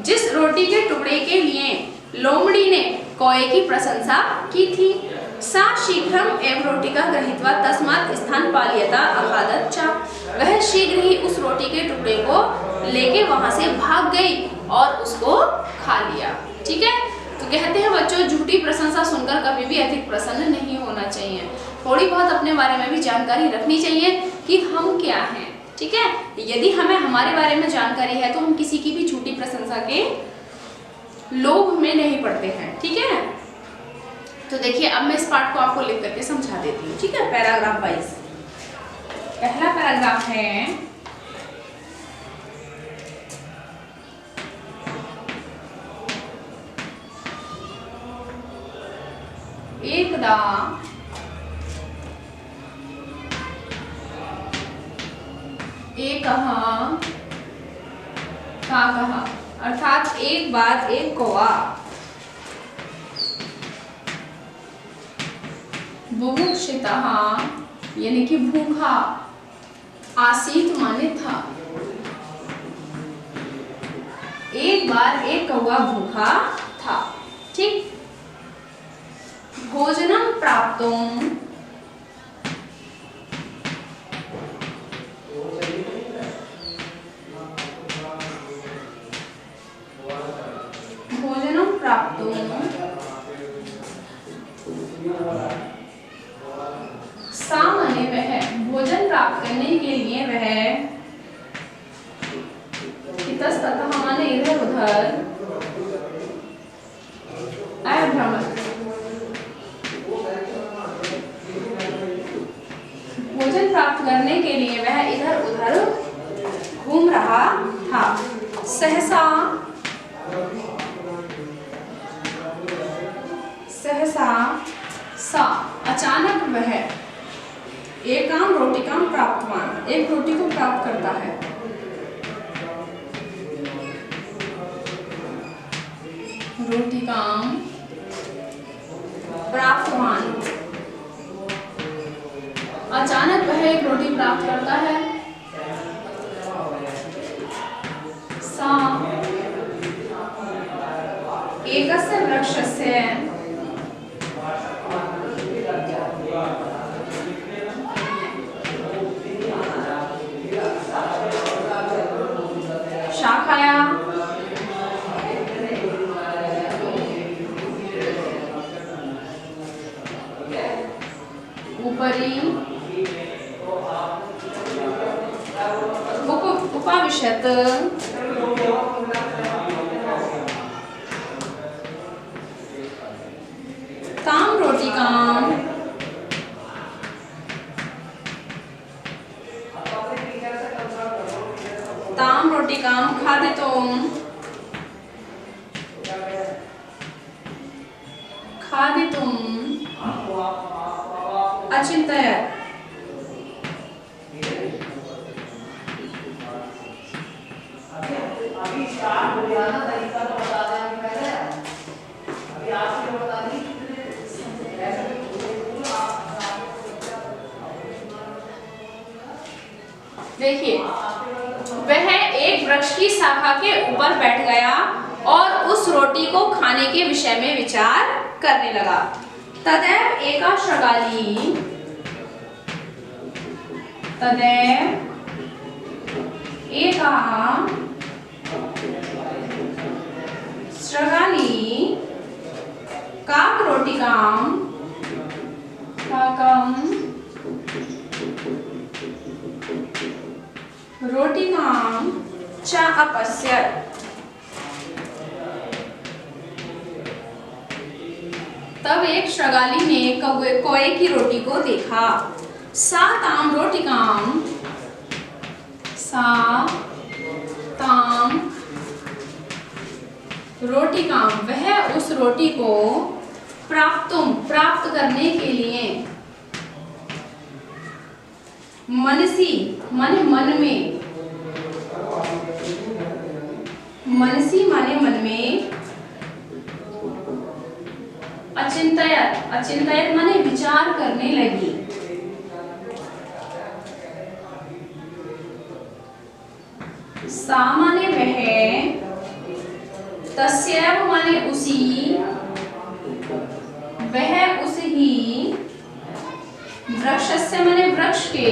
जिस रोटी के टुकड़े के लिए लोमड़ी ने कौए की प्रशंसा की थी। सा शीघ्रम एव रोटिका गृहीत्वा तस्मात् स्थान पाल्यता अखादत च। वह शीघ्र ही उस रोटी के टुकड़े को लेके वहां से भाग गई और उसको खा लिया। ठीक है, तो कहते हैं बच्चों झूठी प्रशंसा सुनकर कभी भी अधिक प्रसन्न नहीं होना चाहिए। थोड़ी बहुत अपने बारे में भी जानकारी रखनी चाहिए कि हम क्या हैं। ठीक है, यदि हमें हमारे बारे में जानकारी है तो हम किसी की भी झूठी प्रशंसा के लोभ में नहीं पड़ते हैं। ठीक है, तो देखिए अब मैं इस पार्ट को आपको लिख करके समझा देती हूँ। ठीक है, पैराग्राफ वाइज। पहला पैराग्राफ है एकदा एकः काकः, अर्थात एक बार एक कौवा बुभुक्षितः यानी कि भूखा, आसीत माने था। एक बार एक कौवा भूखा था। ठीक, भोजनम प्राप्तुम सामान्य वह भोजन प्राप्त करने के लिए वह इतस्ततः माने इधर उधर अभ्रमत, भोजन प्राप्त करने के लिए वह इधर उधर घूम रहा था। सहसा सा अचानक वह एकाम रोटिकाम प्राप्तवान, एक रोटी को प्राप्त करता है। रोटिकाम प्राप्तवान, अचानक वह एक रोटी प्राप्त करता है। सा एकस्य वृक्षस्य शाखाया उपरि उपाविशत ताम रोटिकाम खादितुम अचिंतयत्। देखिए, वह एक वृक्ष की शाखा के ऊपर बैठ गया और उस रोटी को खाने के विषय में विचार करने लगा। तदैव एका शृगाली, तदैव एका शृगाली काक रोटिकाम काकम रोटिकाम च अपश्यत्। तब एक शृगाली ने कौए की रोटी को देखा। सा ताम रोटिकाम, सा ताम रोटिकाम, वह उस रोटी को प्राप्त करने के लिए मनसी माने मन में, मनसी माने मन में, अचिंतयत माने विचार करने लगी। सा माने वह, तस्यैव माने उसी, वह उस ही, वृक्षस्य माने वृक्ष के,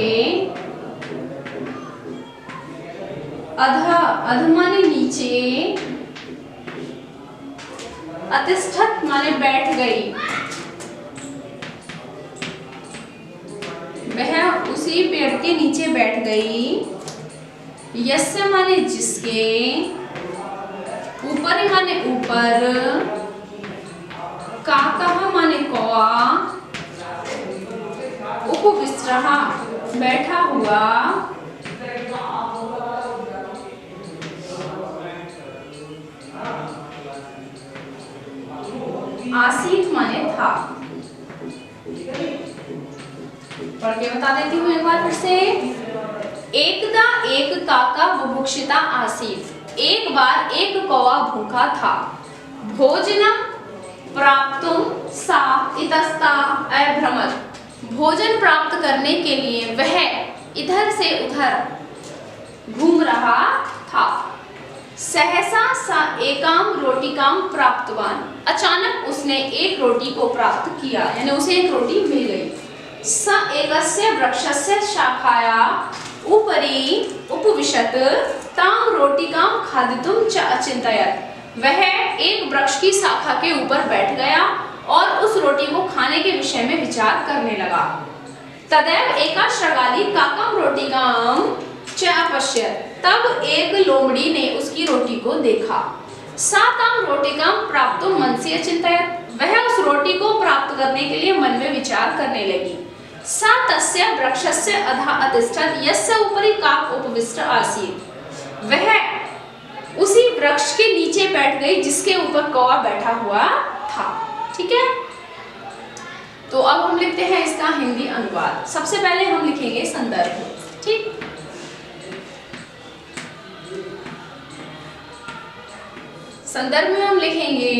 अध अध माने नीचे, अतिष्ठत माने बैठ गई, वह उसी पेड़ के नीचे बैठ गई, यस्य माने जिसके, ऊपर माने ऊपर, काकः माने कौआ, उपविष्टः बैठा हुआ, आसीत माने था। पढ़ के बता देती हूँ एक बार फिर से। एकदा एक काका बुभुक्षिता आसीत, एक बार एक कौवा भूखा था। भोजनम प्राप्तुम सा इतस्ता अभ्रमत, भोजन प्राप्त करने के लिए वह इधर से उधर घूम रहा था। सहसा सा एकाम रोटिकाम प्राप्तवान, अचानक उसने एक रोटी को प्राप्त किया, यानी उसे एक रोटी मिल गई। स एकस्य वृक्षस्य शाखाया उपरि उपविशत ताम रोटिकाम खादितुम च अचिंतयत, वह एक वृक्ष की शाखा के ऊपर बैठ गया और उस रोटी को खाने के विषय में विचार करने लगा। तदैव एका शृगाली काकम रोटिकाम च अपश्यत, तब एक लोमड़ी ने उसकी रोटी को देखा। सा ताम रोटिकाम प्राप्तुम मनसि अचिंतयत, वह उस रोटी को प्राप्त करने के लिए मन में विचार करने लगी। सा तस्य वृक्षस्य अधः अतिष्ठत यस्य उपरि काक उपविष्ट आसीत्, वह उसी वृक्ष के नीचे बैठ गई जिसके ऊपर कौवा बैठा हुआ था। ठीक है, तो अब हम लिखते हैं इसका हिंदी अनुवाद। सबसे पहले हम लिखेंगे संदर्भ। ठीक, संदर्भ में हम लिखेंगे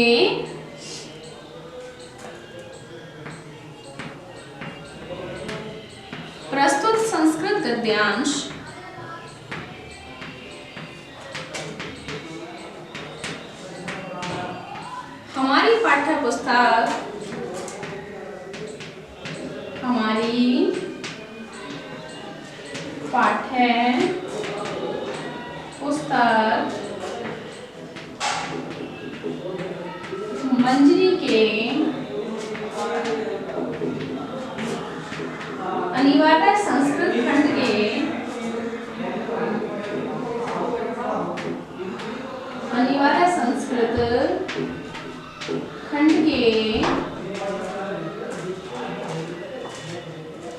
प्रस्तुत संस्कृत गद्यांश हमारी पाठ्य पुस्तक मंजरी के अनिवार्य संस्कृत खंड के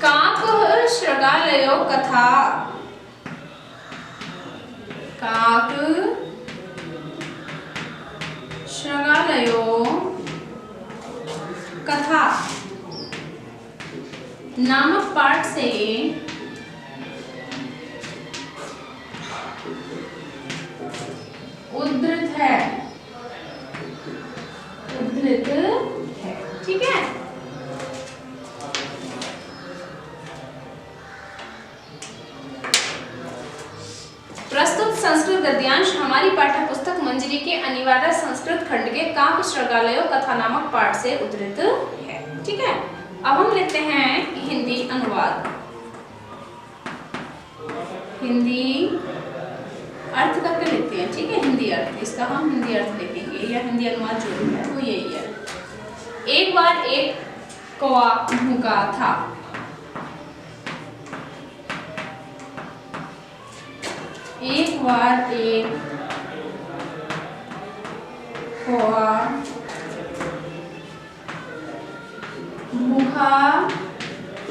काक शृगालयो कथा, काक शृगालयो कथा नामक पाठ से उद्धृत है। ठीक है, प्रस्तुत संस्कृत गद्यांश हमारी पाठ्य पुस्तक मंजरी के अनिवार्य संस्कृत खंड के काक शृगालयो कथा नामक पाठ से उद्धृत है। ठीक है, अब हम लिखते हैं हिंदी अनुवाद। हिंदी अर्थ करके लिखते हैं। ठीक है, हिंदी अर्थ, इसका हम हिंदी अर्थ लिखेंगे या हिंदी अनुवाद जो भी है वो यही है। एक बार एक कौवा भूखा था। एक बार एक कौवा भूखा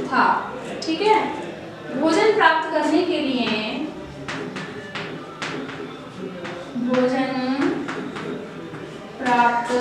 था। ठीक है, भोजन प्राप्त करने के लिए भोजन प्राप्त